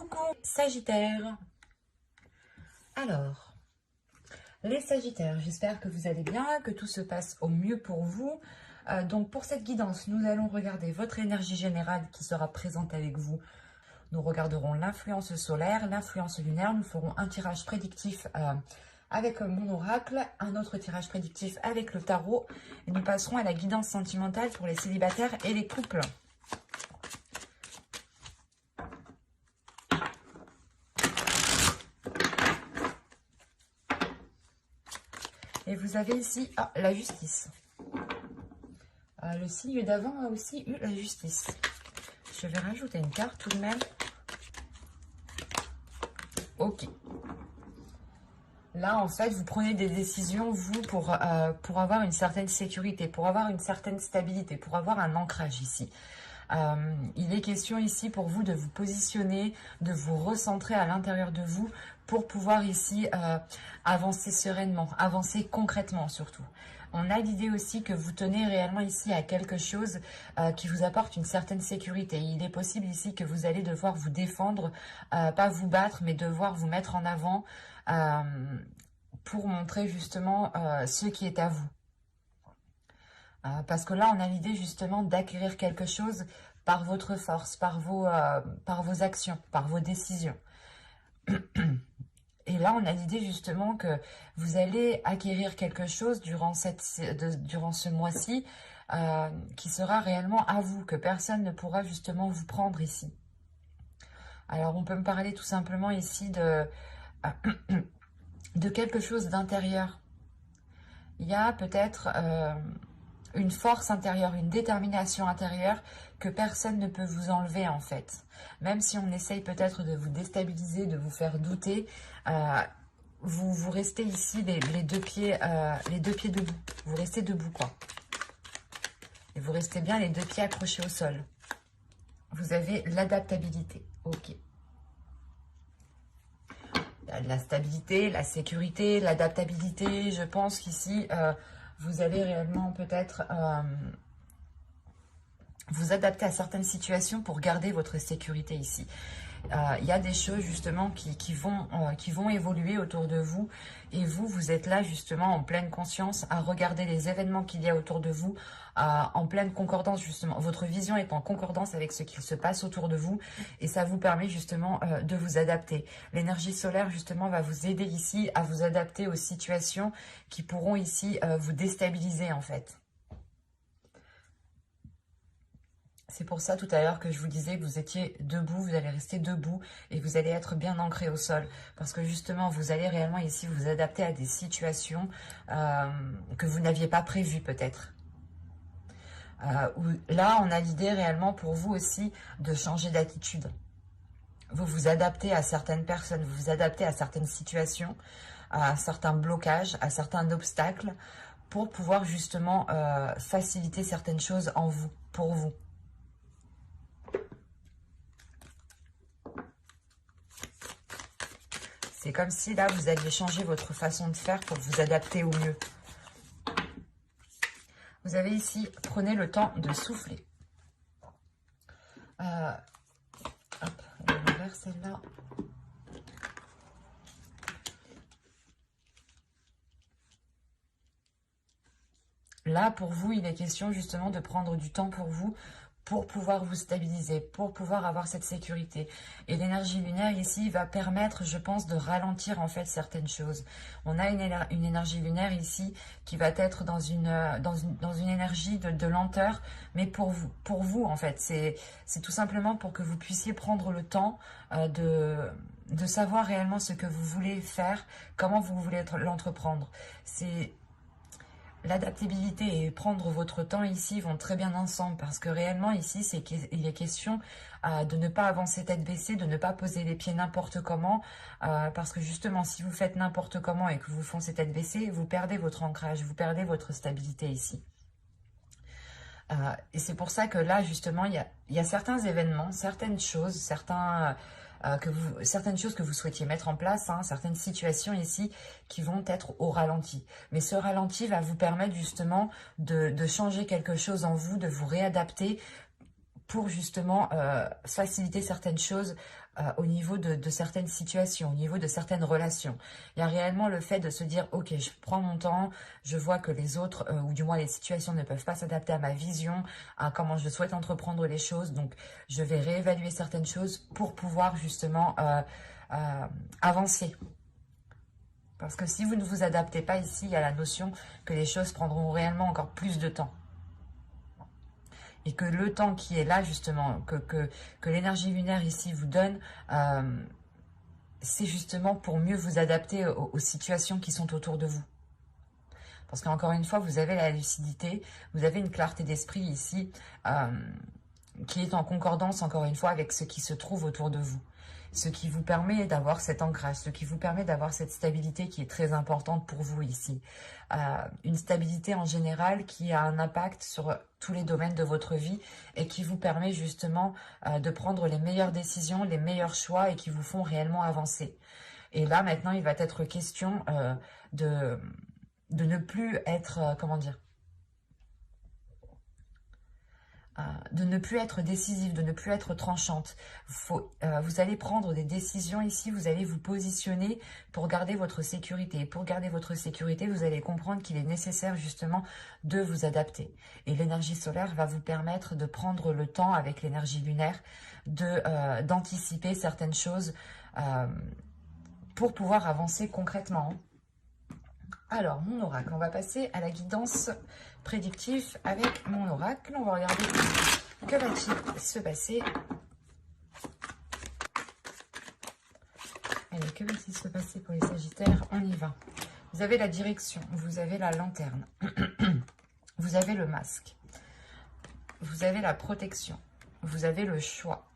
Coucou Sagittaire. Alors, les Sagittaires, j'espère que vous allez bien, que tout se passe au mieux pour vous. Donc pour cette guidance, nous allons regarder votre énergie générale qui sera présente avec vous. Nous regarderons l'influence solaire, l'influence lunaire. Nous ferons un tirage prédictif avec mon oracle, un autre tirage prédictif avec le tarot. Et nous passerons à la guidance sentimentale pour les célibataires et les couples. Et vous avez ici la justice. Le signe d'avant a aussi eu la justice. Je vais rajouter une carte tout de même. Ok. Là, en fait, vous prenez des décisions, vous, pour avoir une certaine sécurité, pour avoir une certaine stabilité, pour avoir un ancrage ici. Il est question ici pour vous de vous positionner, de vous recentrer à l'intérieur de vous pour pouvoir ici avancer sereinement, avancer concrètement surtout. On a l'idée aussi que vous tenez réellement ici à quelque chose qui vous apporte une certaine sécurité. Il est possible ici que vous allez devoir vous défendre, pas vous battre, mais devoir vous mettre en avant pour montrer justement ce qui est à vous. Parce que là, on a l'idée justement d'acquérir quelque chose par votre force, par vos actions, par vos décisions. Et là, on a l'idée justement que vous allez acquérir quelque chose durant ce mois-ci qui sera réellement à vous, que personne ne pourra justement vous prendre ici. Alors, on peut me parler tout simplement ici de quelque chose d'intérieur. Il y a peut-être une force intérieure, une détermination intérieure que personne ne peut vous enlever en fait. Même si on essaye peut-être de vous déstabiliser, de vous faire douter, vous restez ici les deux pieds debout. Vous restez debout quoi. Et vous restez bien les deux pieds accrochés au sol. Vous avez l'adaptabilité. Ok. La stabilité, la sécurité, l'adaptabilité. Je pense qu'ici, vous allez réellement peut-être vous adapter à certaines situations pour garder votre sécurité ici. Il y a des choses justement qui vont évoluer autour de vous et vous êtes là justement en pleine conscience à regarder les événements qu'il y a autour de vous en pleine concordance justement. Votre vision est en concordance avec ce qui se passe autour de vous et ça vous permet justement de vous adapter. L'énergie solaire justement va vous aider ici à vous adapter aux situations qui pourront ici vous déstabiliser en fait. C'est pour ça tout à l'heure que je vous disais que vous étiez debout, vous allez rester debout et vous allez être bien ancré au sol. Parce que justement, vous allez réellement ici vous adapter à des situations que vous n'aviez pas prévues peut-être. Là, on a l'idée réellement pour vous aussi de changer d'attitude. Vous vous adaptez à certaines personnes, vous vous adaptez à certaines situations, à certains blocages, à certains obstacles pour pouvoir justement faciliter certaines choses en vous, pour vous. C'est comme si là, vous alliez changer votre façon de faire pour vous adapter au mieux. Vous avez ici, prenez le temps de souffler. Hop, elle est l'envers celle-là. Là, pour vous, il est question justement de prendre du temps pour vous, pour pouvoir vous stabiliser, pour pouvoir avoir cette sécurité. Et l'énergie lunaire ici va permettre, je pense, de ralentir en fait certaines choses. On a une énergie lunaire ici qui va être dans une énergie de lenteur, mais pour vous en fait. C'est tout simplement pour que vous puissiez prendre le temps de savoir réellement ce que vous voulez faire, comment vous voulez l'entreprendre. C'est... L'adaptabilité et prendre votre temps ici vont très bien ensemble parce que réellement ici, il est question de ne pas avancer tête baissée, de ne pas poser les pieds n'importe comment parce que justement, si vous faites n'importe comment et que vous foncez tête baissée, vous perdez votre ancrage, vous perdez votre stabilité ici. Et c'est pour ça que là, justement, il y a certains événements, certaines choses, certaines choses que vous souhaitiez mettre en place, certaines situations ici qui vont être au ralenti. Mais ce ralenti va vous permettre justement de changer quelque chose en vous, de vous réadapter pour justement faciliter certaines choses au niveau de certaines situations, au niveau de certaines relations. Il y a réellement le fait de se dire, ok, je prends mon temps, je vois que les autres, ou du moins les situations ne peuvent pas s'adapter à ma vision, à comment je souhaite entreprendre les choses, donc je vais réévaluer certaines choses pour pouvoir justement avancer. Parce que si vous ne vous adaptez pas ici, il y a la notion que les choses prendront réellement encore plus de temps. Et que le temps qui est là, justement, que l'énergie lunaire ici vous donne, c'est justement pour mieux vous adapter aux situations qui sont autour de vous. Parce qu'encore une fois, vous avez la lucidité, vous avez une clarté d'esprit ici, qui est en concordance, encore une fois, avec ce qui se trouve autour de vous. Ce qui vous permet d'avoir cet ancrage, ce qui vous permet d'avoir cette stabilité qui est très importante pour vous ici. Une stabilité en général qui a un impact sur tous les domaines de votre vie et qui vous permet justement de prendre les meilleures décisions, les meilleurs choix et qui vous font réellement avancer. Et là, maintenant, il va être question de ne plus être, comment dire, de ne plus être décisive, de ne plus être tranchante. Vous allez prendre des décisions ici, vous allez vous positionner pour garder votre sécurité. Et pour garder votre sécurité, vous allez comprendre qu'il est nécessaire justement de vous adapter. Et l'énergie solaire va vous permettre de prendre le temps avec l'énergie lunaire, d'anticiper certaines choses pour pouvoir avancer concrètement. Alors, mon oracle, on va passer à la guidance prédictive avec mon oracle. On va regarder que va-t-il se passer. Allez, que va-t-il se passer pour les Sagittaires? On y va. Vous avez la direction, vous avez la lanterne, vous avez le masque, vous avez la protection, vous avez le choix,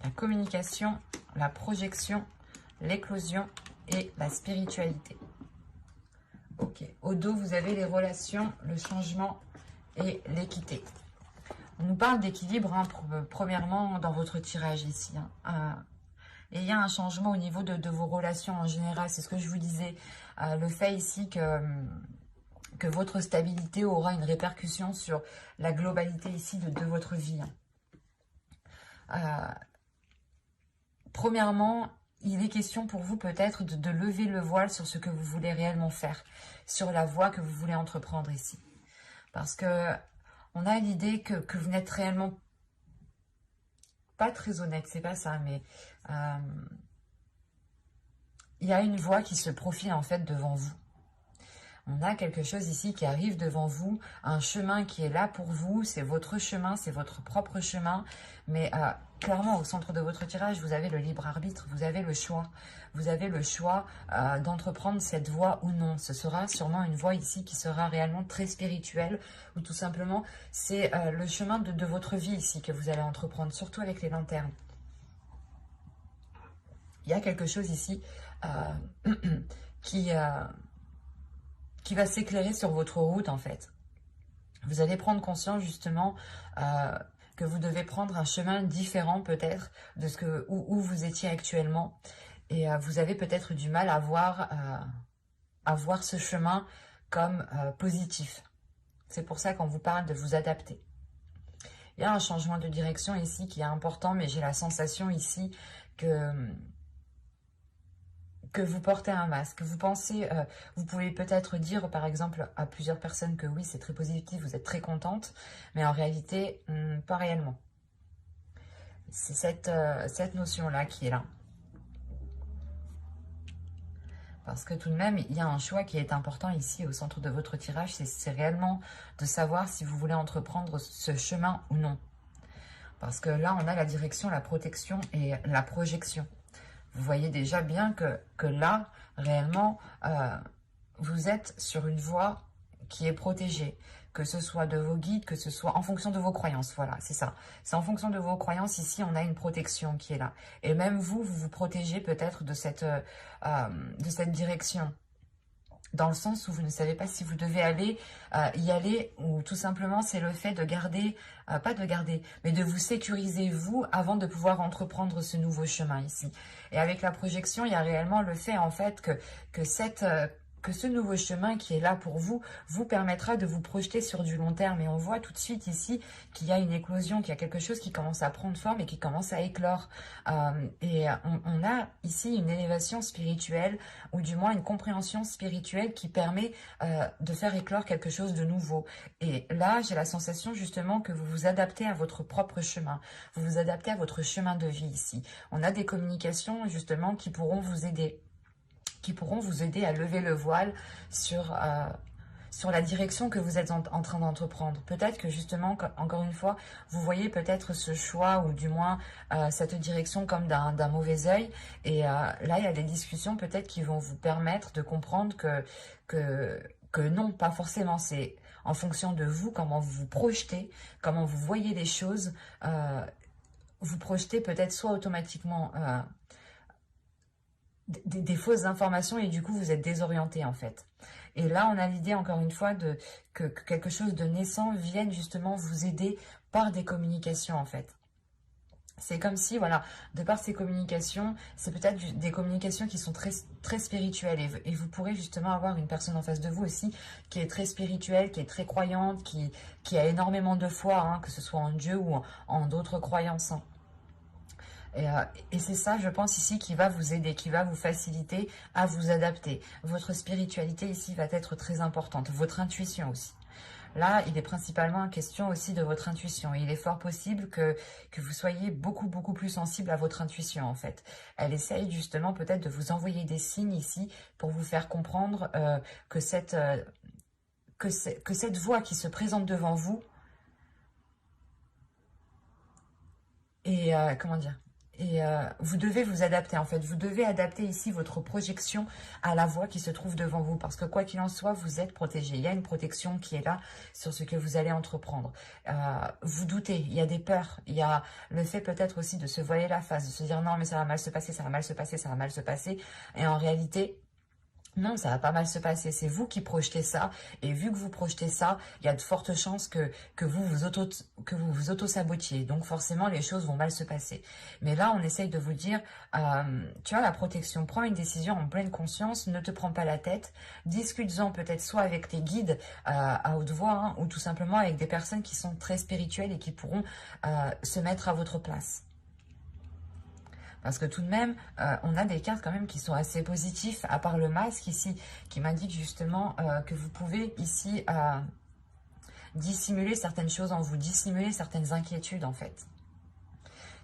la communication, la projection, l'éclosion et la spiritualité. Ok. Au dos, vous avez les relations, le changement et l'équité. On nous parle d'équilibre, hein, premièrement, dans votre tirage ici. Et il y a un changement au niveau de vos relations en général. C'est ce que je vous disais. Le fait ici que votre stabilité aura une répercussion sur la globalité ici de votre vie. Premièrement, il est question pour vous peut-être de lever le voile sur ce que vous voulez réellement faire, sur la voie que vous voulez entreprendre ici. Parce que on a l'idée que vous n'êtes réellement pas très honnête, c'est pas ça, mais il y a une voie qui se profile en fait devant vous. On a quelque chose ici qui arrive devant vous, un chemin qui est là pour vous, c'est votre chemin, c'est votre propre chemin, mais clairement au centre de votre tirage, vous avez le libre arbitre, vous avez le choix. Vous avez le choix d'entreprendre cette voie ou non. Ce sera sûrement une voie ici qui sera réellement très spirituelle, ou tout simplement c'est le chemin de votre vie ici que vous allez entreprendre, surtout avec les lanternes. Il y a quelque chose ici qui va s'éclairer sur votre route en fait. Vous allez prendre conscience justement que vous devez prendre un chemin différent peut-être de où vous étiez actuellement. Et vous avez peut-être du mal à voir ce chemin comme positif. C'est pour ça qu'on vous parle de vous adapter. Il y a un changement de direction ici qui est important, mais j'ai la sensation ici que vous portez un masque. Vous pensez, vous pouvez peut-être dire par exemple à plusieurs personnes que oui, c'est très positif, vous êtes très contente, mais en réalité, pas réellement. C'est cette notion-là qui est là. Parce que tout de même, il y a un choix qui est important ici au centre de votre tirage, c'est réellement de savoir si vous voulez entreprendre ce chemin ou non. Parce que là, on a la direction, la protection et la projection. Vous voyez déjà bien que là, réellement, vous êtes sur une voie qui est protégée. Que ce soit de vos guides, que ce soit en fonction de vos croyances. Voilà, c'est ça. C'est en fonction de vos croyances. Ici, on a une protection qui est là. Et même vous vous protégez peut-être de cette direction. Dans le sens où vous ne savez pas si vous devez y aller, ou tout simplement c'est le fait de garder, pas de garder, mais de vous sécuriser vous avant de pouvoir entreprendre ce nouveau chemin ici. Et avec la projection, il y a réellement le fait en fait que que ce nouveau chemin qui est là pour vous, vous permettra de vous projeter sur du long terme. Et on voit tout de suite ici qu'il y a une éclosion, qu'il y a quelque chose qui commence à prendre forme et qui commence à éclore. On a ici une élévation spirituelle, ou du moins une compréhension spirituelle qui permet de faire éclore quelque chose de nouveau. Et là, j'ai la sensation justement que vous vous adaptez à votre propre chemin. Vous vous adaptez à votre chemin de vie ici. On a des communications justement qui pourront vous aider. À lever le voile sur la direction que vous êtes en train d'entreprendre. Peut-être que justement, encore une fois, vous voyez peut-être ce choix ou du moins cette direction comme d'un mauvais œil. Et là, il y a des discussions peut-être qui vont vous permettre de comprendre que non, pas forcément. C'est en fonction de vous, comment vous vous projetez, comment vous voyez les choses. Vous projetez peut-être soit automatiquement des fausses informations et du coup vous êtes désorienté en fait. Et là on a l'idée encore une fois que quelque chose de naissant vienne justement vous aider par des communications en fait. C'est comme si, voilà, de par ces communications, c'est peut-être des communications qui sont très, très spirituelles. Et vous pourrez justement avoir une personne en face de vous aussi qui est très spirituelle, qui est très croyante, qui a énormément de foi, hein, que ce soit en Dieu ou en d'autres croyances. Hein. Et c'est ça, je pense, ici, qui va vous aider, qui va vous faciliter à vous adapter. Votre spiritualité, ici, va être très importante. Votre intuition aussi. Là, il est principalement en question aussi de votre intuition. Il est fort possible que vous soyez beaucoup, beaucoup plus sensible à votre intuition, en fait. Elle essaye, justement, peut-être de vous envoyer des signes, ici, pour vous faire comprendre que cette voie qui se présente devant vous est, comment dire, et vous devez vous adapter en fait. Vous devez adapter ici votre projection à la voie qui se trouve devant vous. Parce que quoi qu'il en soit, vous êtes protégé. Il y a une protection qui est là sur ce que vous allez entreprendre. Vous doutez, il y a des peurs. Il y a le fait peut-être aussi de se voiler la face. De se dire non mais ça va mal se passer, ça va mal se passer, ça va mal se passer. Et en réalité... non, ça va pas mal se passer. C'est vous qui projetez ça. Et vu que vous projetez ça, il y a de fortes chances que vous vous auto-sabotiez. Donc forcément, les choses vont mal se passer. Mais là, on essaye de vous dire, tu vois, la protection, prends une décision en pleine conscience, ne te prends pas la tête. Discute-en peut-être soit avec tes guides à haute voix, hein, ou tout simplement avec des personnes qui sont très spirituelles et qui pourront se mettre à votre place. Parce que tout de même, on a des cartes quand même qui sont assez positifs, à part le masque ici, qui m'indique justement que vous pouvez ici dissimuler certaines choses en vous, dissimuler certaines inquiétudes en fait.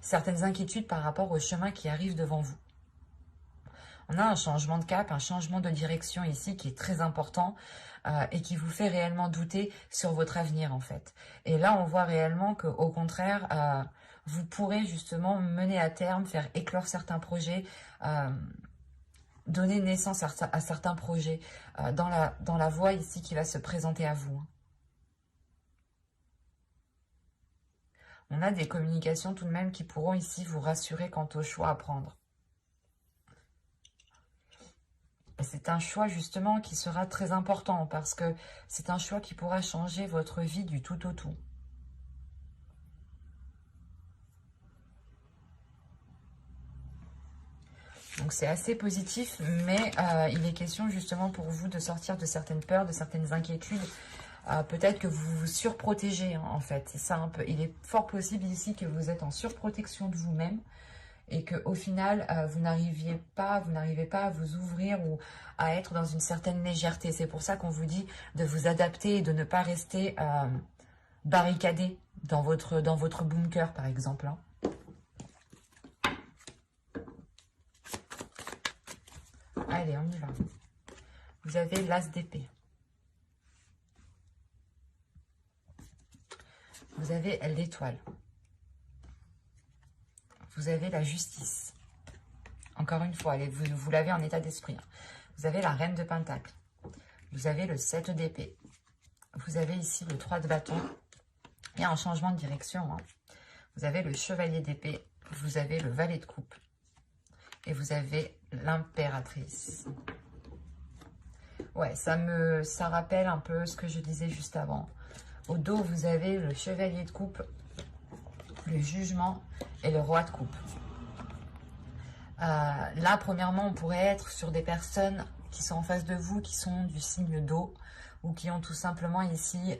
Certaines inquiétudes par rapport au chemin qui arrive devant vous. On a un changement de cap, un changement de direction ici qui est très important et qui vous fait réellement douter sur votre avenir en fait. Et là, on voit réellement qu'au contraire... vous pourrez justement mener à terme, faire éclore certains projets, donner naissance à certains projets dans la voie ici qui va se présenter à vous. On a des communications tout de même qui pourront ici vous rassurer quant au choix à prendre. C'est un choix justement qui sera très important parce que c'est un choix qui pourra changer votre vie du tout au tout. Donc c'est assez positif, mais il est question justement pour vous de sortir de certaines peurs, de certaines inquiétudes. Peut-être que vous vous surprotégez hein, en fait. C'est ça un peu. Il est fort possible ici que vous êtes en surprotection de vous-même et qu'au final, vous n'arrivez pas à vous ouvrir ou à être dans une certaine légèreté. C'est pour ça qu'on vous dit de vous adapter et de ne pas rester barricadé dans votre bunker par exemple. Hein. Allez, on y va. Vous avez l'as d'épée. Vous avez l'étoile. Vous avez la justice. Encore une fois, allez, vous l'avez en état d'esprit. Vous avez la reine de pentacle. Vous avez le 7 d'épée. Vous avez ici le 3 de bâton. Il y a un changement de direction. Hein. Vous avez le chevalier d'épée. Vous avez le valet de coupe. Et vous avez l'impératrice. Ouais, ça rappelle un peu ce que je disais juste avant. Au dos, vous avez le chevalier de coupe, le jugement et le roi de coupe. Là, premièrement, on pourrait être sur des personnes qui sont en face de vous, qui sont du signe d'eau, ou qui ont tout simplement ici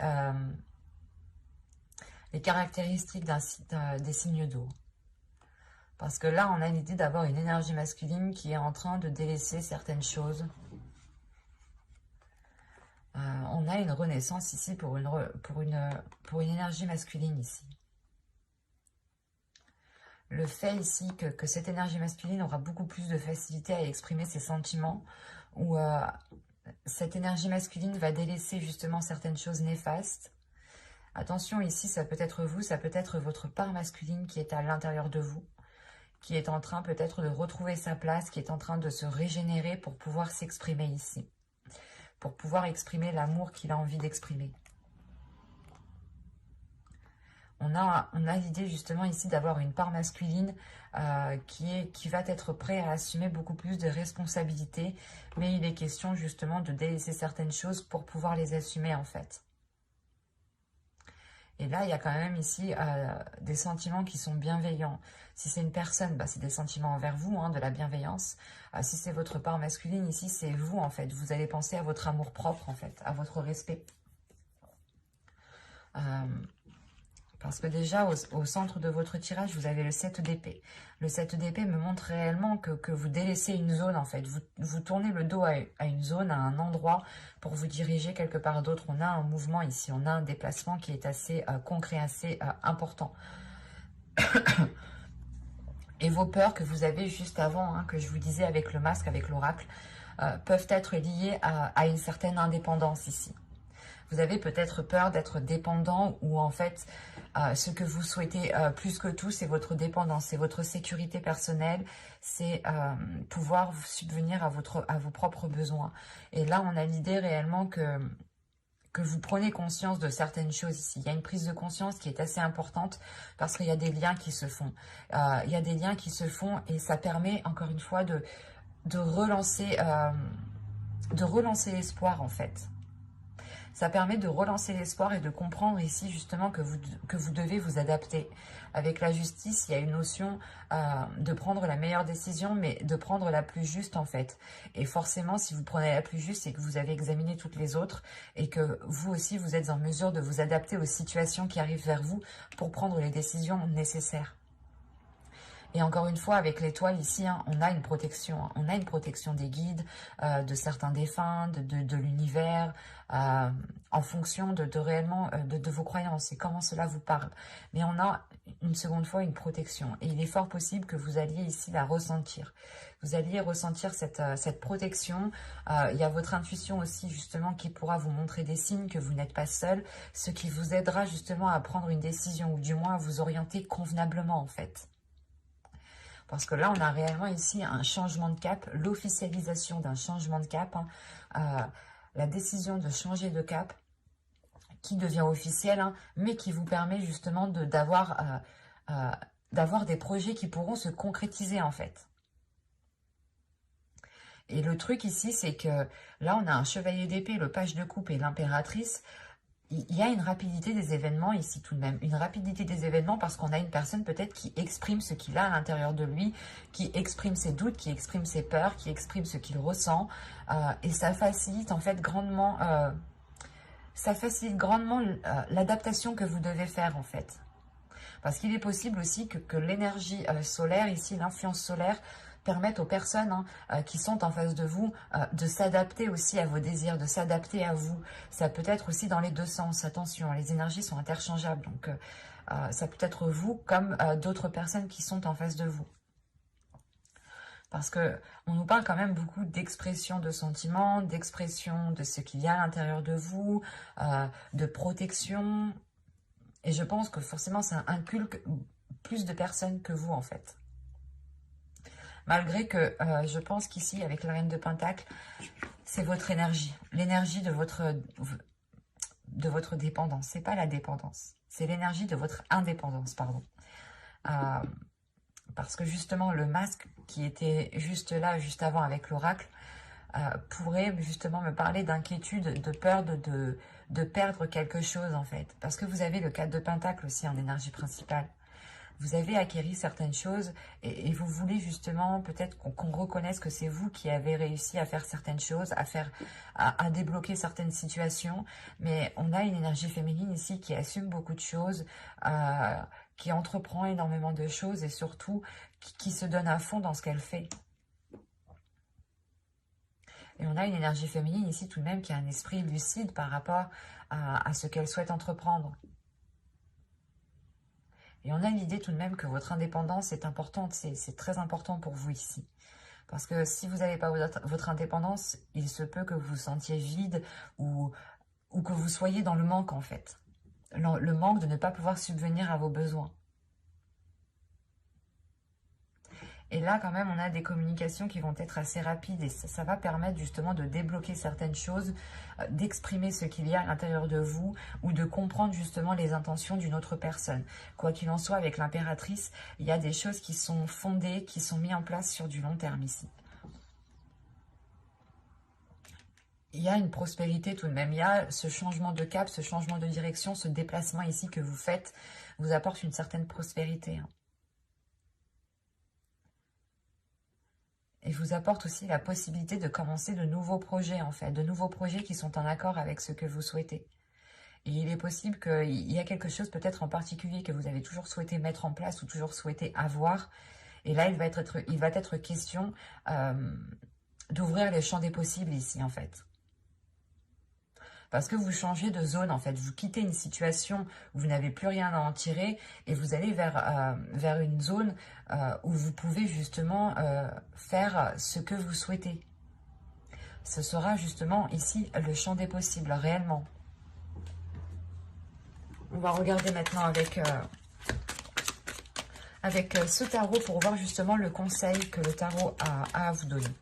les caractéristiques des signes d'eau. Parce que là, on a l'idée d'avoir une énergie masculine qui est en train de délaisser certaines choses. On a une renaissance ici pour une énergie masculine ici. Le fait ici que cette énergie masculine aura beaucoup plus de facilité à exprimer ses sentiments, ou cette énergie masculine va délaisser justement certaines choses néfastes. Attention, ici, ça peut être vous, ça peut être votre part masculine qui est à l'intérieur de vous, qui est en train peut-être de retrouver sa place, qui est en train de se régénérer pour pouvoir s'exprimer ici, pour pouvoir exprimer l'amour qu'il a envie d'exprimer. On a l'idée justement ici d'avoir une part masculine qui va être prêt à assumer beaucoup plus de responsabilités, mais il est question justement de délaisser certaines choses pour pouvoir les assumer en fait. Et là, il y a quand même ici des sentiments qui sont bienveillants. Si c'est une personne, bah, c'est des sentiments envers vous, hein, de la bienveillance. Si c'est votre part masculine, ici, c'est vous, en fait. Vous allez penser à votre amour propre, en fait, à votre respect. Parce que déjà, au centre de votre tirage, vous avez le 7 d'épée. Le 7 d'épée me montre réellement que vous délaissez une zone, en fait. Vous tournez le dos à une zone, à un endroit, pour vous diriger quelque part d'autre. On a un mouvement ici, on a un déplacement qui est assez concret, assez important. Et vos peurs que vous avez juste avant, hein, que je vous disais avec le masque, avec l'oracle, peuvent être liées à une certaine indépendance ici. Vous avez peut-être peur d'être dépendant ou en fait, ce que vous souhaitez plus que tout, c'est votre dépendance, c'est votre sécurité personnelle, c'est pouvoir subvenir à vos propres besoins. Et là, on a l'idée réellement que vous prenez conscience de certaines choses ici. Il y a une prise de conscience qui est assez importante parce qu'il y a des liens qui se font. Il y a des liens qui se font et ça permet, encore une fois, de relancer l'espoir en fait. Ça permet de relancer l'espoir et de comprendre ici justement que vous devez vous adapter. Avec la justice, il y a une notion de prendre la meilleure décision, mais de prendre la plus juste en fait. Et forcément, si vous prenez la plus juste, c'est que vous avez examiné toutes les autres et que vous aussi, vous êtes en mesure de vous adapter aux situations qui arrivent vers vous pour prendre les décisions nécessaires. Et encore une fois, avec l'étoile ici, hein, on a une protection. Hein. On a une protection des guides, de certains défunts, de l'univers, en fonction de réellement de vos croyances et comment cela vous parle. Mais on a une seconde fois une protection. Et il est fort possible que vous alliez ici la ressentir. Vous alliez ressentir cette protection. Il y a votre intuition aussi justement qui pourra vous montrer des signes que vous n'êtes pas seul, ce qui vous aidera justement à prendre une décision ou du moins à vous orienter convenablement en fait. Parce que là, on a réellement ici un changement de cap, l'officialisation d'un changement de cap, hein, la décision de changer de cap qui devient officielle, hein, mais qui vous permet justement d'avoir des projets qui pourront se concrétiser en fait. Et le truc ici, c'est que là, on a un chevalier d'épée, le page de coupe et l'impératrice. Il y a une rapidité des événements ici tout de même, une rapidité des événements parce qu'on a une personne peut-être qui exprime ce qu'il a à l'intérieur de lui, qui exprime ses doutes, qui exprime ses peurs, qui exprime ce qu'il ressent et ça facilite en fait grandement, l'adaptation que vous devez faire en fait. Parce qu'il est possible aussi que l'énergie solaire ici, l'influence solaire, permettent aux personnes qui sont en face de vous de s'adapter aussi à vos désirs, de s'adapter à vous. Ça peut être aussi dans les deux sens. Attention, les énergies sont interchangeables. Donc, ça peut être vous comme d'autres personnes qui sont en face de vous. Parce que on nous parle quand même beaucoup d'expression de sentiments, d'expression de ce qu'il y a à l'intérieur de vous, de protection. Et je pense que forcément, ça inculque plus de personnes que vous, en fait. Malgré que je pense qu'ici, avec la Reine de Pentacle, c'est votre énergie. L'énergie de votre dépendance. C'est pas la dépendance. C'est l'énergie de votre indépendance, pardon. Parce que justement, le masque qui était juste là, juste avant avec l'oracle, pourrait justement me parler d'inquiétude, de peur de perdre quelque chose, en fait. Parce que vous avez le 4 de Pentacle aussi en énergie principale. Vous avez acquéri certaines choses et vous voulez justement peut-être qu'on reconnaisse que c'est vous qui avez réussi à faire certaines choses, à débloquer certaines situations. Mais on a une énergie féminine ici qui assume beaucoup de choses, qui entreprend énormément de choses et surtout qui se donne à fond dans ce qu'elle fait. Et on a une énergie féminine ici tout de même qui a un esprit lucide par rapport à ce qu'elle souhaite entreprendre. Et on a l'idée tout de même que votre indépendance est importante, c'est très important pour vous ici. Parce que si vous n'avez pas votre indépendance, il se peut que vous vous sentiez vide ou que vous soyez dans le manque en fait. Le manque de ne pas pouvoir subvenir à vos besoins. Et là, quand même, on a des communications qui vont être assez rapides et ça va permettre justement de débloquer certaines choses, d'exprimer ce qu'il y a à l'intérieur de vous ou de comprendre justement les intentions d'une autre personne. Quoi qu'il en soit, avec l'impératrice, il y a des choses qui sont fondées, qui sont mises en place sur du long terme ici. Il y a une prospérité tout de même, il y a ce changement de cap, ce changement de direction, ce déplacement ici que vous faites vous apporte une certaine prospérité. Et vous apporte aussi la possibilité de commencer de nouveaux projets, en fait. De nouveaux projets qui sont en accord avec ce que vous souhaitez. Et il est possible qu'il y a quelque chose peut-être en particulier que vous avez toujours souhaité mettre en place ou toujours souhaité avoir. Et là, il va être question d'ouvrir les champs des possibles ici, en fait. Parce que vous changez de zone, en fait. Vous quittez une situation où vous n'avez plus rien à en tirer et vous allez vers une zone où vous pouvez justement faire ce que vous souhaitez. Ce sera justement ici le champ des possibles, réellement. On va regarder maintenant avec ce tarot pour voir justement le conseil que le tarot a à vous donner.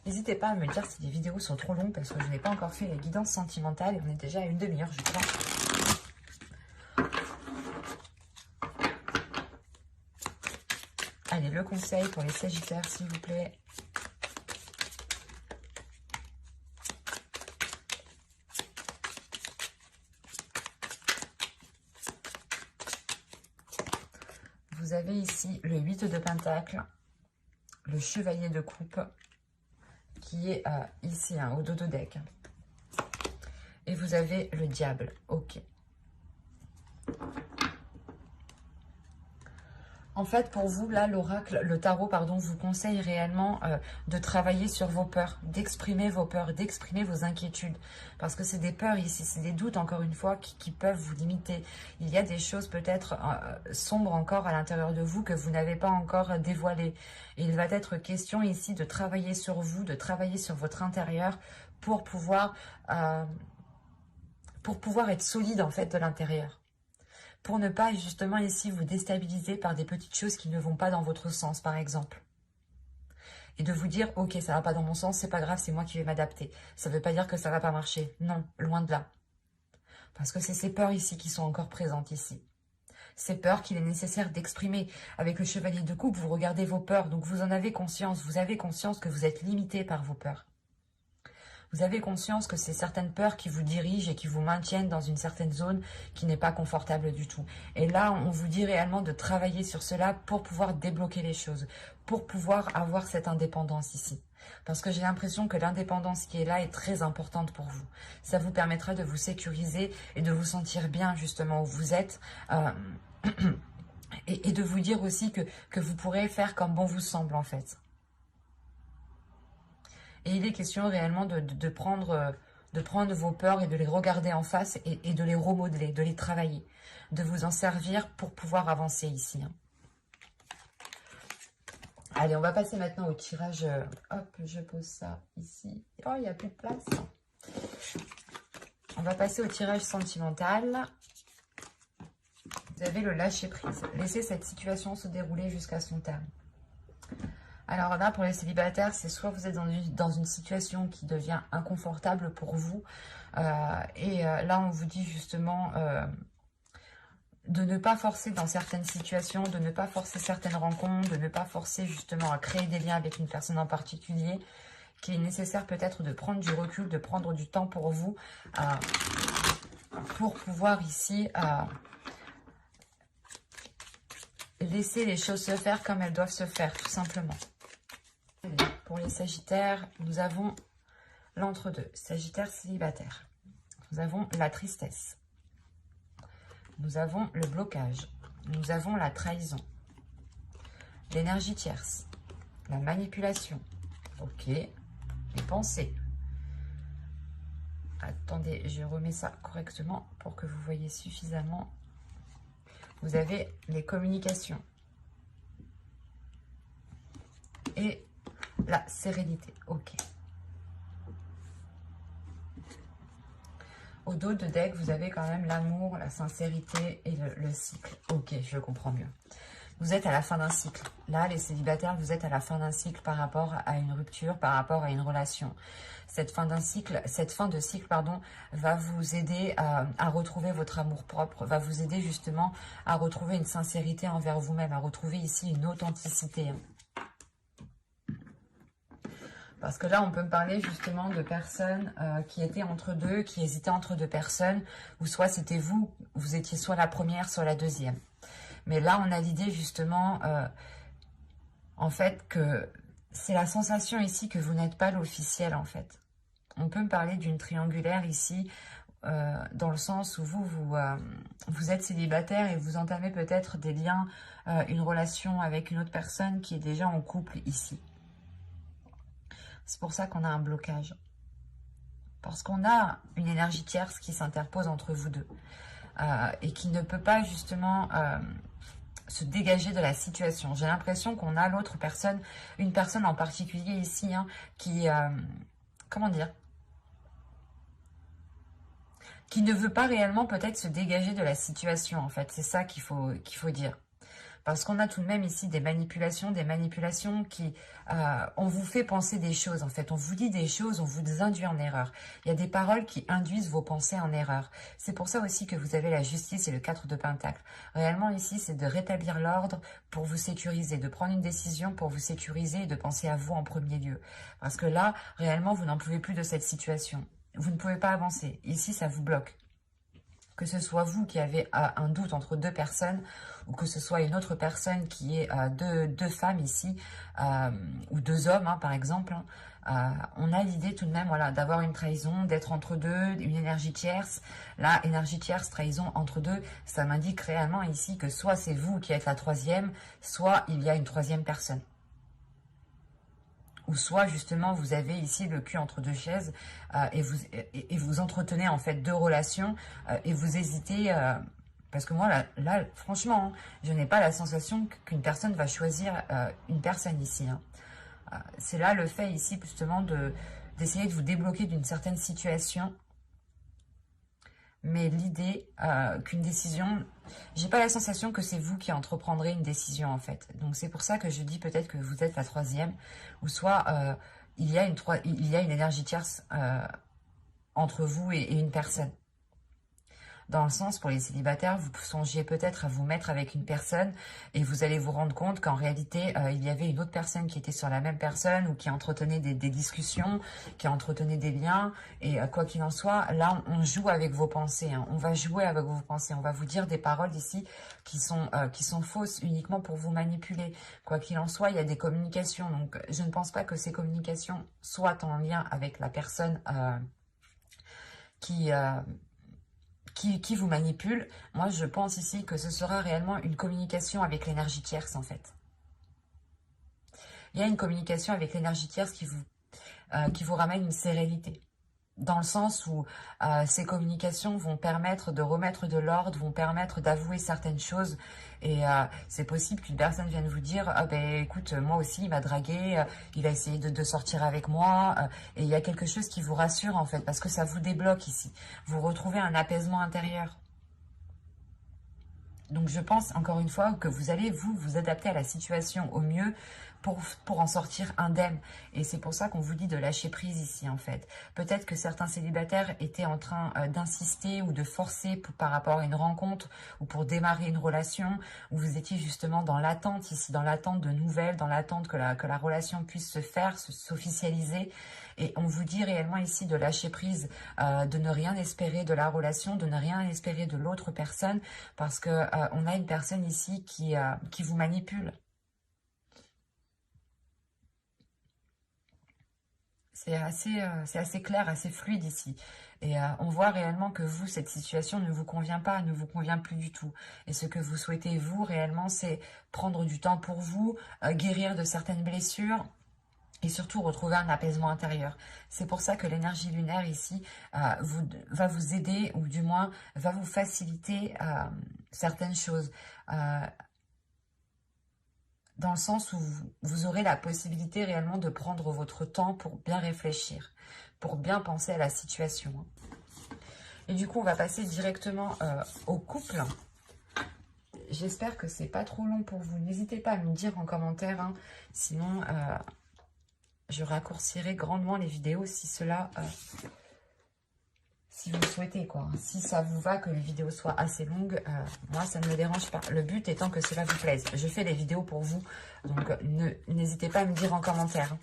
N'hésitez pas à me dire si les vidéos sont trop longues parce que je n'ai pas encore fait les guidances sentimentales et on est déjà à une demi-heure, je crois. Allez, le conseil pour les Sagittaires, s'il vous plaît. Vous avez ici le 8 de Pentacle, le Chevalier de Coupe, qui est ici, au dos de deck. Et vous avez le Diable, ok. En fait, pour vous, là, l'oracle, le tarot, pardon, vous conseille réellement de travailler sur vos peurs, d'exprimer vos peurs, d'exprimer vos inquiétudes. Parce que c'est des peurs ici, c'est des doutes, encore une fois, qui peuvent vous limiter. Il y a des choses peut-être sombres encore à l'intérieur de vous que vous n'avez pas encore dévoilées. Et il va être question ici de travailler sur vous, de travailler sur votre intérieur pour pouvoir être solide, en fait, de l'intérieur. Pour ne pas justement ici vous déstabiliser par des petites choses qui ne vont pas dans votre sens, par exemple. Et de vous dire, ok, ça va pas dans mon sens, c'est pas grave, c'est moi qui vais m'adapter. Ça ne veut pas dire que ça va pas marcher. Non, loin de là. Parce que c'est ces peurs ici qui sont encore présentes ici. Ces peurs qu'il est nécessaire d'exprimer. Avec le Chevalier de Coupe, vous regardez vos peurs, donc vous en avez conscience. Vous avez conscience que vous êtes limité par vos peurs. Vous avez conscience que c'est certaines peurs qui vous dirigent et qui vous maintiennent dans une certaine zone qui n'est pas confortable du tout. Et là, on vous dit réellement de travailler sur cela pour pouvoir débloquer les choses, pour pouvoir avoir cette indépendance ici. Parce que j'ai l'impression que l'indépendance qui est là est très importante pour vous. Ça vous permettra de vous sécuriser et de vous sentir bien justement où vous êtes. Et de vous dire aussi que vous pourrez faire comme bon vous semble en fait. Et il est question réellement de prendre vos peurs et de les regarder en face et de les remodeler, de les travailler, de vous en servir pour pouvoir avancer ici. Allez, on va passer maintenant au tirage. Hop, je pose ça ici. Oh, il n'y a plus de place. On va passer au tirage sentimental. Vous avez le lâcher prise. Laissez cette situation se dérouler jusqu'à son terme. Alors là, pour les célibataires, c'est soit vous êtes dans une situation qui devient inconfortable pour vous. Là, on vous dit justement de ne pas forcer dans certaines situations, de ne pas forcer certaines rencontres, de ne pas forcer justement à créer des liens avec une personne en particulier, qu'il est nécessaire peut-être de prendre du recul, de prendre du temps pour vous, pour pouvoir ici Laissez les choses se faire comme elles doivent se faire, tout simplement. Pour les Sagittaires, nous avons l'entre-deux. Sagittaire célibataire. Nous avons la tristesse. Nous avons le blocage. Nous avons la trahison. L'énergie tierce. La manipulation. Ok. Les pensées. Attendez, je remets ça correctement pour que vous voyez suffisamment. Vous avez les communications. Et la sérénité. Ok. Au dos de deck, vous avez quand même l'amour, la sincérité et le cycle. Ok, je comprends mieux. Vous êtes à la fin d'un cycle. Là, les célibataires, vous êtes à la fin d'un cycle par rapport à une rupture, par rapport à une relation. Cette fin de cycle, pardon, va vous aider à retrouver votre amour-propre, va vous aider justement à retrouver une sincérité envers vous-même, à retrouver ici une authenticité. Parce que là, on peut me parler justement de personnes qui étaient entre deux, qui hésitaient entre deux personnes, ou soit c'était vous, vous étiez soit la première, soit la deuxième. Mais là, on a l'idée justement, en fait, que c'est la sensation ici que vous n'êtes pas l'officiel, en fait. On peut me parler d'une triangulaire ici, dans le sens où vous êtes célibataire et vous entamez peut-être des liens, une relation avec une autre personne qui est déjà en couple ici. C'est pour ça qu'on a un blocage. Parce qu'on a une énergie tierce qui s'interpose entre vous deux. Et qui ne peut pas justement se dégager de la situation. J'ai l'impression qu'on a l'autre personne, une personne en particulier ici, hein, qui, comment dire, qui ne veut pas réellement peut-être se dégager de la situation, en fait. C'est ça qu'il faut dire. Parce qu'on a tout de même ici des manipulations qui... on vous fait penser des choses, en fait. On vous dit des choses, on vous induit en erreur. Il y a des paroles qui induisent vos pensées en erreur. C'est pour ça aussi que vous avez la justice et le 4 de Pentacle. Réellement, ici, c'est de rétablir l'ordre pour vous sécuriser, de prendre une décision pour vous sécuriser et de penser à vous en premier lieu. Parce que là, réellement, vous n'en pouvez plus de cette situation. Vous ne pouvez pas avancer. Ici, ça vous bloque. Que ce soit vous qui avez un doute entre deux personnes ou que ce soit une autre personne qui est deux femmes ici ou deux hommes, hein, par exemple, on a l'idée tout de même voilà, d'avoir une trahison, d'être entre deux, une énergie tierce. Là, énergie tierce, trahison entre deux, ça m'indique réellement ici que soit c'est vous qui êtes la troisième, soit il y a une troisième personne. Ou soit justement vous avez ici le cul entre deux chaises et vous entretenez en fait deux relations et vous hésitez parce que moi là franchement hein, je n'ai pas la sensation qu'une personne va choisir une personne ici. Hein. C'est là le fait ici justement d'essayer de vous débloquer d'une certaine situation. Mais l'idée qu'une décision... J'ai pas la sensation que c'est vous qui entreprendrez une décision, en fait. Donc, c'est pour ça que je dis peut-être que vous êtes la troisième. Ou soit, il y a une énergie tierce entre vous et une personne. Dans le sens, pour les célibataires, vous songiez peut-être à vous mettre avec une personne et vous allez vous rendre compte qu'en réalité, il y avait une autre personne qui était sur la même personne ou qui entretenait des discussions, qui entretenait des liens. Et quoi qu'il en soit, là, on joue avec vos pensées. Hein. On va jouer avec vos pensées. On va vous dire des paroles ici qui sont fausses uniquement pour vous manipuler. Quoi qu'il en soit, il y a des communications. Donc, je ne pense pas que ces communications soient en lien avec la personne qui vous manipule. Moi, je pense ici que ce sera réellement une communication avec l'énergie tierce, en fait. Il y a une communication avec l'énergie tierce qui vous ramène une sérénité. Dans le sens où ces communications vont permettre de remettre de l'ordre, vont permettre d'avouer certaines choses. Et c'est possible qu'une personne vienne vous dire « Ah ben écoute, moi aussi, il m'a dragué, il a essayé de sortir avec moi. Et il y a quelque chose qui vous rassure en fait, parce que ça vous débloque ici. Vous retrouvez un apaisement intérieur. Donc je pense encore une fois que vous allez vous adapter à la situation au mieux pour en sortir indemne. Et c'est pour ça qu'on vous dit de lâcher prise ici en fait. Peut-être que certains célibataires étaient en train d'insister ou de forcer par rapport à une rencontre ou pour démarrer une relation, où vous étiez justement dans l'attente ici, dans l'attente de nouvelles, dans l'attente que la relation puisse se faire, s'officialiser. Et on vous dit réellement ici de lâcher prise, de ne rien espérer de la relation, de ne rien espérer de l'autre personne, parce que on a une personne ici qui vous manipule. C'est assez clair, assez fluide ici. Et on voit réellement que vous, cette situation ne vous convient pas, ne vous convient plus du tout. Et ce que vous souhaitez, vous, réellement, c'est prendre du temps pour vous, guérir de certaines blessures et surtout retrouver un apaisement intérieur. C'est pour ça que l'énergie lunaire ici va vous aider, ou du moins va vous faciliter certaines choses. Dans le sens où vous aurez la possibilité réellement de prendre votre temps pour bien réfléchir, pour bien penser à la situation. Et du coup, on va passer directement au couple. J'espère que c'est pas trop long pour vous. N'hésitez pas à me dire en commentaire, hein. Sinon je raccourcirai grandement les vidéos si cela... si vous le souhaitez, quoi. Si ça vous va que les vidéos soient assez longues, moi, ça ne me dérange pas. Le but étant que cela vous plaise. Je fais des vidéos pour vous, donc n'hésitez pas à me dire en commentaire.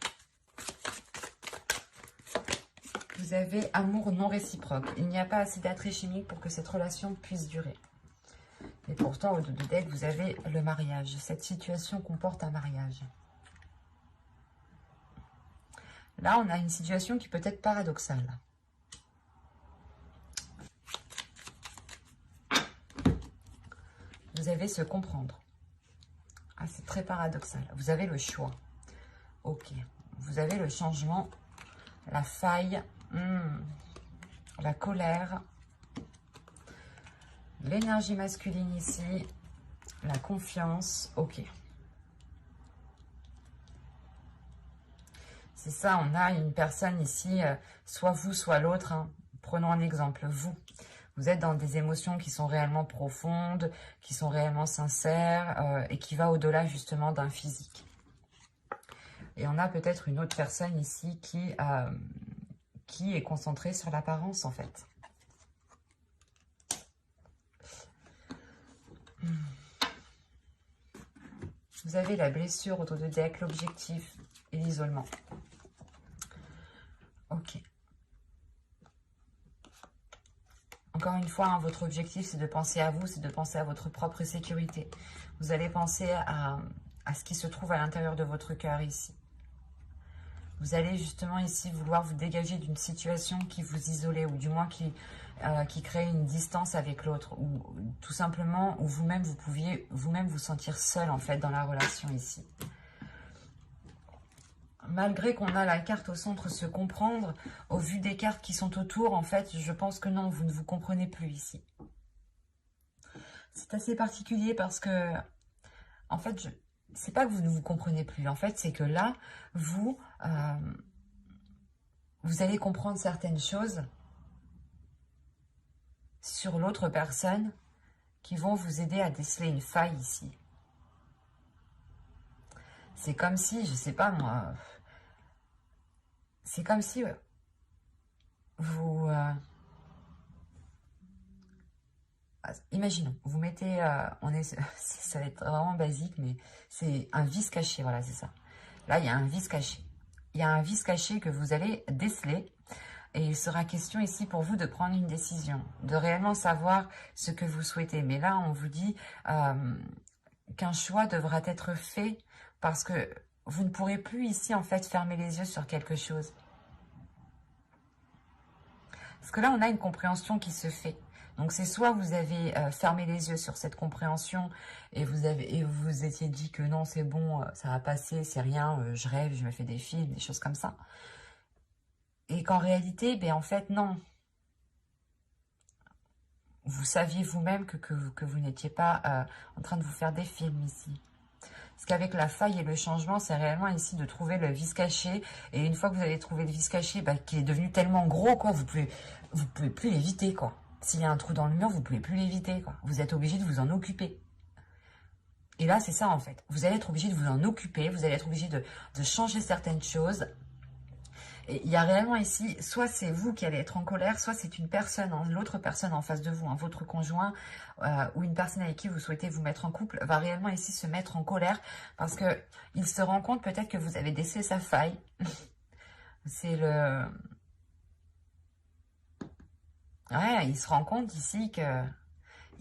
Vous avez amour non réciproque. Il n'y a pas assez d'attrait chimique pour que cette relation puisse durer. Et pourtant, au dos du deck, vous avez le mariage. Cette situation comporte un mariage. Là, on a une situation qui peut être paradoxale. Vous avez se comprendre. Ah, c'est très paradoxal. Vous avez le choix. Ok. Vous avez le changement, la faille, la colère, l'énergie masculine ici, la confiance. Ok. C'est ça, on a une personne ici, soit vous, soit l'autre. Hein. Prenons un exemple, vous. Vous êtes dans des émotions qui sont réellement profondes, qui sont réellement sincères et qui va au-delà justement d'un physique. Et on a peut-être une autre personne ici qui est concentrée sur l'apparence en fait. Vous avez la blessure autour de deck, l'objectif et l'isolement. Ok. Encore une fois, hein, votre objectif, c'est de penser à vous, c'est de penser à votre propre sécurité. Vous allez penser à ce qui se trouve à l'intérieur de votre cœur ici. Vous allez justement ici vouloir vous dégager d'une situation qui vous isolait, ou du moins qui crée une distance avec l'autre, ou tout simplement où vous-même, vous pouviez vous-même vous sentir seul en fait dans la relation ici. Malgré qu'on a la carte au centre se comprendre, au vu des cartes qui sont autour, en fait, je pense que non, vous ne vous comprenez plus ici. C'est assez particulier parce que, en fait, c'est pas que vous ne vous comprenez plus. En fait, c'est que là, vous allez comprendre certaines choses sur l'autre personne qui vont vous aider à déceler une faille ici. C'est comme si, je sais pas moi... C'est comme si vous... imaginons, vous mettez... ça va être vraiment basique, mais c'est un vice caché, voilà, c'est ça. Là, il y a un vice caché. Il y a un vice caché que vous allez déceler. Et il sera question ici pour vous de prendre une décision, de réellement savoir ce que vous souhaitez. Mais là, on vous dit qu'un choix devra être fait parce que vous ne pourrez plus ici, en fait, fermer les yeux sur quelque chose. Parce que là, on a une compréhension qui se fait. Donc, c'est soit vous avez fermé les yeux sur cette compréhension et vous vous étiez dit que non, c'est bon, ça va passer, c'est rien, je rêve, je me fais des films, des choses comme ça. Et qu'en réalité, ben en fait, non. Vous saviez vous-même que vous n'étiez pas en train de vous faire des films ici. Parce qu'avec la faille et le changement, c'est réellement ici de trouver le vice caché. Et une fois que vous avez trouvé le vice caché, bah, qui est devenu tellement gros, quoi, vous pouvez plus l'éviter, quoi. S'il y a un trou dans le mur, vous pouvez plus l'éviter, quoi. Vous êtes obligé de vous en occuper. Et là, c'est ça, en fait. Vous allez être obligé de vous en occuper. Vous allez être obligé de changer certaines choses. Et il y a réellement ici, soit c'est vous qui allez être en colère, soit c'est une personne, hein, l'autre personne en face de vous, hein, votre conjoint ou une personne avec qui vous souhaitez vous mettre en couple, va réellement ici se mettre en colère parce que il se rend compte peut-être que vous avez décelé sa faille. C'est le... Ouais, il se rend compte ici que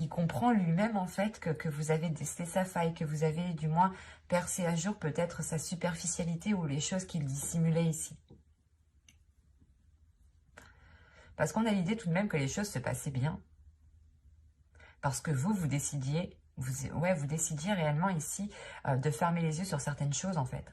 il comprend lui-même en fait que vous avez décelé sa faille, que vous avez du moins percé à jour peut-être sa superficialité ou les choses qu'il dissimulait ici. Parce qu'on a l'idée tout de même que les choses se passaient bien. Parce que vous décidiez, vous décidiez réellement ici de fermer les yeux sur certaines choses en fait.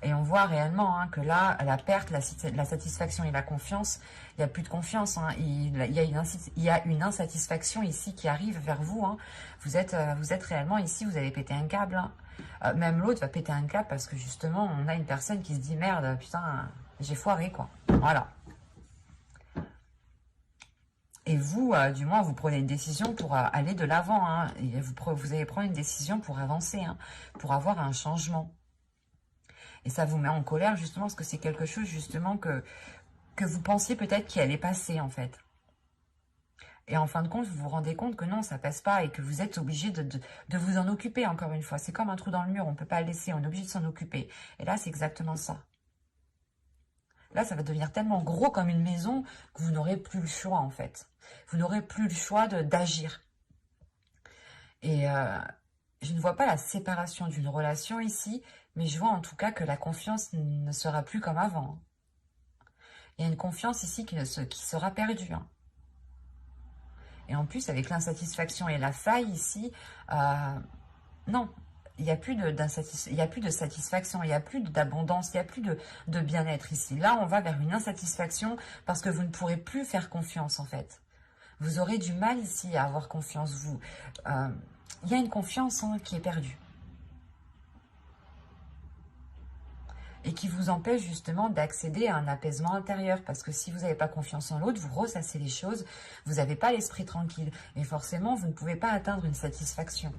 Et on voit réellement hein, que là, la perte, la satisfaction et la confiance, il n'y a plus de confiance. Hein. Il y a une insatisfaction ici qui arrive vers vous. Hein. Vous êtes réellement ici, vous allez péter un câble. Hein. Même l'autre va péter un câble parce que justement, on a une personne qui se dit « Merde, putain, j'ai foiré quoi. » Voilà. Et vous, du moins, vous prenez une décision pour aller de l'avant. Hein. Vous allez prendre une décision pour avancer, hein, pour avoir un changement. Et ça vous met en colère justement parce que c'est quelque chose justement que vous pensiez peut-être qui allait passer en fait. Et en fin de compte, vous vous rendez compte que non, ça passe pas et que vous êtes obligé de vous en occuper encore une fois. C'est comme un trou dans le mur, on ne peut pas le laisser, on est obligé de s'en occuper. Et là, c'est exactement ça. Là, ça va devenir tellement gros comme une maison que vous n'aurez plus le choix en fait. Vous n'aurez plus le choix d'agir. Et je ne vois pas la séparation d'une relation ici, mais je vois en tout cas que la confiance ne sera plus comme avant. Il y a une confiance ici qui sera perdue. Hein. Et en plus, avec l'insatisfaction et la faille ici, non, il n'y a plus de satisfaction, il n'y a plus d'abondance, il n'y a plus de bien-être ici. Là, on va vers une insatisfaction parce que vous ne pourrez plus faire confiance en fait. Vous aurez du mal ici à avoir confiance. Il y a une confiance hein, qui est perdue. Et qui vous empêche justement d'accéder à un apaisement intérieur. Parce que si vous n'avez pas confiance en l'autre, vous ressassez les choses, vous n'avez pas l'esprit tranquille. Et forcément, vous ne pouvez pas atteindre une satisfaction.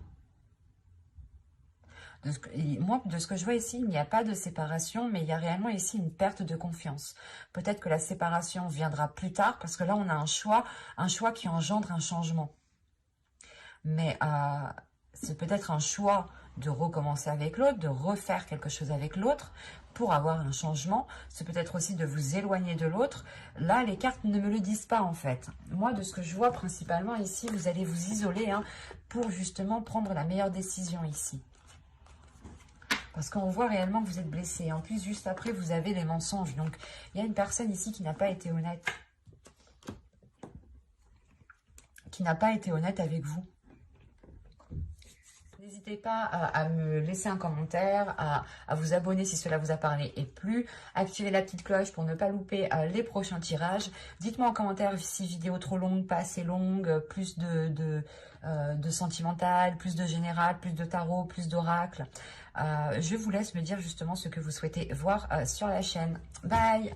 Moi, de ce que je vois ici, il n'y a pas de séparation, mais il y a réellement ici une perte de confiance. Peut-être que la séparation viendra plus tard, parce que là, on a un choix qui engendre un changement. Mais c'est peut-être un choix de recommencer avec l'autre, de refaire quelque chose avec l'autre pour avoir un changement. C'est peut-être aussi de vous éloigner de l'autre. Là, les cartes ne me le disent pas en fait. Moi, de ce que je vois principalement ici, vous allez vous isoler hein, pour justement prendre la meilleure décision ici. Parce qu'on voit réellement que vous êtes blessé. En plus, juste après, vous avez les mensonges. Donc, il y a une personne ici qui n'a pas été honnête. Qui n'a pas été honnête avec vous. N'hésitez pas à me laisser un commentaire, à vous abonner si cela vous a parlé et plu. Activez la petite cloche pour ne pas louper les prochains tirages. Dites-moi en commentaire si vidéo trop longue, pas assez longue, plus de sentimental, plus de général, plus de tarot, plus d'oracle. Je vous laisse me dire justement ce que vous souhaitez voir sur la chaîne. Bye!